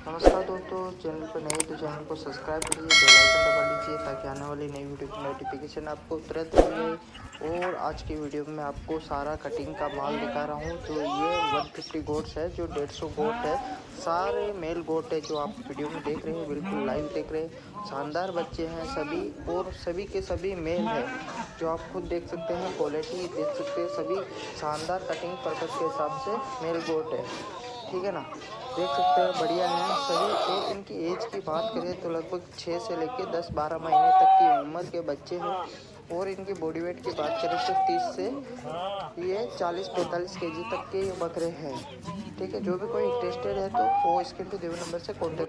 नमस्कार दोस्तों, चैनल पर नए तो चैनल को सब्सक्राइब कीजिए, बेल आइकन दबा लीजिए ताकि आने वाली नई वीडियो की नोटिफिकेशन आपको तुरंत मिले। और आज की वीडियो में मैं आपको सारा कटिंग का माल दिखा रहा हूँ। जो ये 150 गोट्स है, जो 150 गोट है, सारे मेल गोट है जो आप वीडियो में देख रहे हैं, बिल्कुल लाइव देख रहे हैं। शानदार बच्चे हैं सभी, और सभी के सभी मेल है, जो आप खुद देख सकते हैं, क्वालिटी देख सकते हैं। सभी शानदार कटिंग पर्पज़ के हिसाब से मेल गोट है, ठीक है ना। देख सकते हैं, बढ़िया है सभी। और इनकी एज की बात करें तो लगभग 6 से लेकर 10-12 महीने तक की उम्र के बच्चे हैं। और इनकी बॉडी वेट की बात करें तो 30 से ये 40-45 केजी तक के ये बकरे हैं, ठीक है। जो भी कोई इंटरेस्टेड है तो वो स्क्रीन पे दिए हुए नंबर से कॉन्टेक्ट